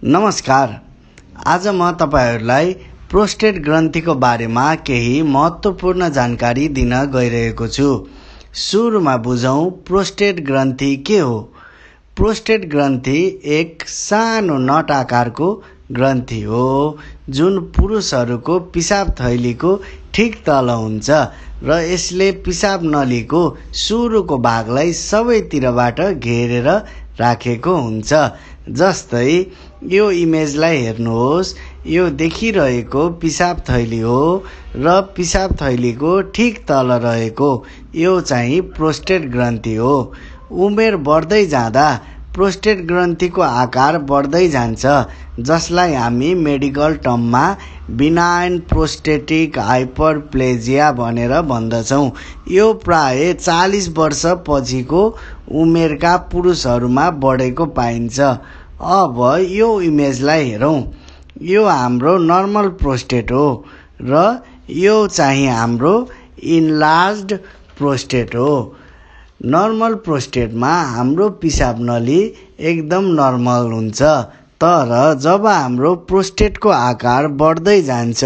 नमस्कार। आज म तपाईहरुलाई प्रोस्टेट ग्रन्थीको बारेमा केही महत्त्वपूर्ण जानकारी दिन गइरहेको छु। सुरुमा बुझौं प्रोस्टेट ग्रन्थी के हो। प्रोस्टेट ग्रन्थी एक सानो नट आकारको ग्रन्थी हो जुन पुरुषहरूको पिसाब थैलीको ठीक तल हुन्छ र यसले पिसाब नलीको सुरुको भागलाई सबैतिरबाट घेरेर राखेको हुन्छ। जस्तै यो इमेजलाई हेर्नुहोस्। यो देखिरहेको पिसाब थैली हो र पिसाब थैलीको ठीक तल रहेको यो चाहिँ प्रोस्टेट ग्रन्थी हो। उमेर बढ्दै जाँदा प्रोस्टेट ग्रन्थीको आकार बढ्दै जान्छ, जसलाई हामी मेडिकल टर्ममा बिनाइन प्रोस्टेटिक हाइपरप्लेजिया भनेर भन्दछौं। यो प्राय 40 वर्ष पछिको उमेरका पुरुषहरूमा बढेको पाइन्छ। अब यो इमेजलाई हेरौं। यो हाम्रो नर्मल प्रोस्टेट हो र यो चाहिँ हाम्रो इन्लार्ज्ड प्रोस्टेट हो। नर्मल प्रोस्टेटमा हाम्रो पिसाब नली एकदम नर्मल हुन्छ, तर जब हाम्रो प्रोस्टेटको आकार बढ्दै जान्छ,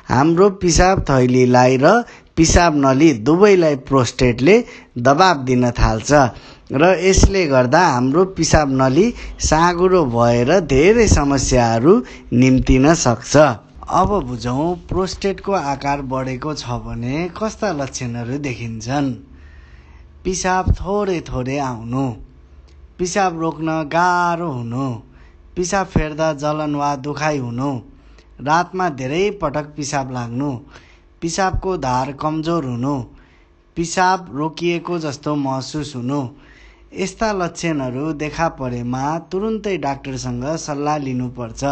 हाम्रो पिसाब थैलीलाई र पिसाब नली दुवैलाई प्रोस्टेटले दबाब दिन थाल्छ र यसले गर्दा हाम्रो पिसाब नली साँघुरो भएर धेरै समस्याहरू निम्तिन सक्छ। अब बुझौं प्रोस्टेटको आकार बढेको छ भने कस्ता लक्षणहरू देखिन्छन्। पिसाब थोरै थोरै आउनु, पिसाब रोक्न गाह्रो हुनु, पिसाब फेर्दा जलन वा दुखाइ हुनु, रातमा धेरै पटक पिसाब लाग्नु, पिसाबको धार कमजोर हुनु, पिसाब रोकिएको जस्तो महसुस हुनु। यस्ता लक्षणहरू देखा परेमा तुरुन्तै डाक्टरसँग सल्लाह लिनुपर्छ।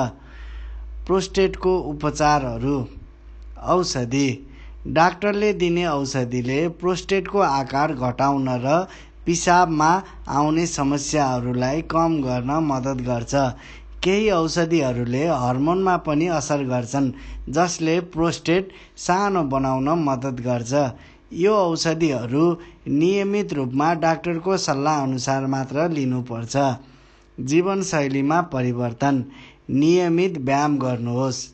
प्रोस्टेटको उपचारहरू। औषधि। डाक्टरले दिने औषधिले प्रोस्टेटको आकार घटाउन र पिसाबमा आउने समस्याहरूलाई कम गर्न मद्दत गर्छ। केही औषधिहरूले हर्मोनमा पनि असर गर्छन्, जसले प्रोस्टेट सानो बनाउन मद्दत गर्छ। यो औषधिहरू नियमित रूपमा डाक्टरको सल्लाह अनुसार मात्र लिनुपर्छ। जीवनशैलीमा परिवर्तन। नियमित व्यायाम गर्नुहोस्।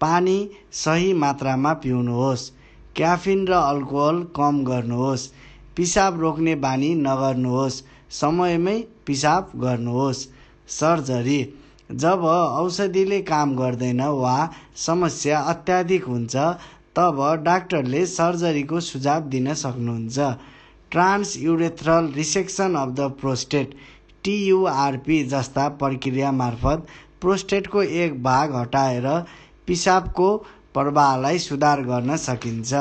पानी सही मात्रामा पिउनुहोस्। क्याफिन र अल्कोहल कम गर्नुहोस्। पिसाब रोक्ने बानी नगर्नुहोस्। समयमै पिसाब गर्नुहोस्। सर्जरी। जब औषधिले काम गर्दैन वा समस्या अत्याधिक हुन्छ, तब डाक्टरले सर्जरीको सुझाव दिन सक्नुहुन्छ। Transurethral resection of the prostate TURP जस्ता प्रक्रिया मार्फत प्रोस्टेटको एक भाग हटाएर पिसाबको प्रवाहलाई सुधार गर्न सकिन्छ।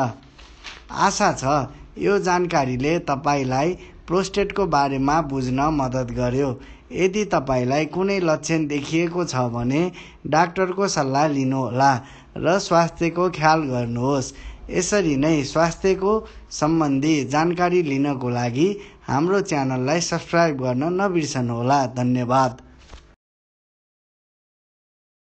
आशा छ यो जानकारीले तपाईलाई प्रोस्टेटको बारेमा बुझ्न मद्दत गर्यो। यदि तपाईलाई कुनै लक्षण देखिएको छ भने डाक्टरको सल्लाह लिनुहोला र स्वास्थ्यको ख्याल गर्नुहोस्। यसरी नै स्वास्थ्यको सम्बन्धी जानकारी लिनको लागि हाम्रो च्यानललाई सब्स्क्राइब गर्न नबिर्सनुहोला। धन्यवाद।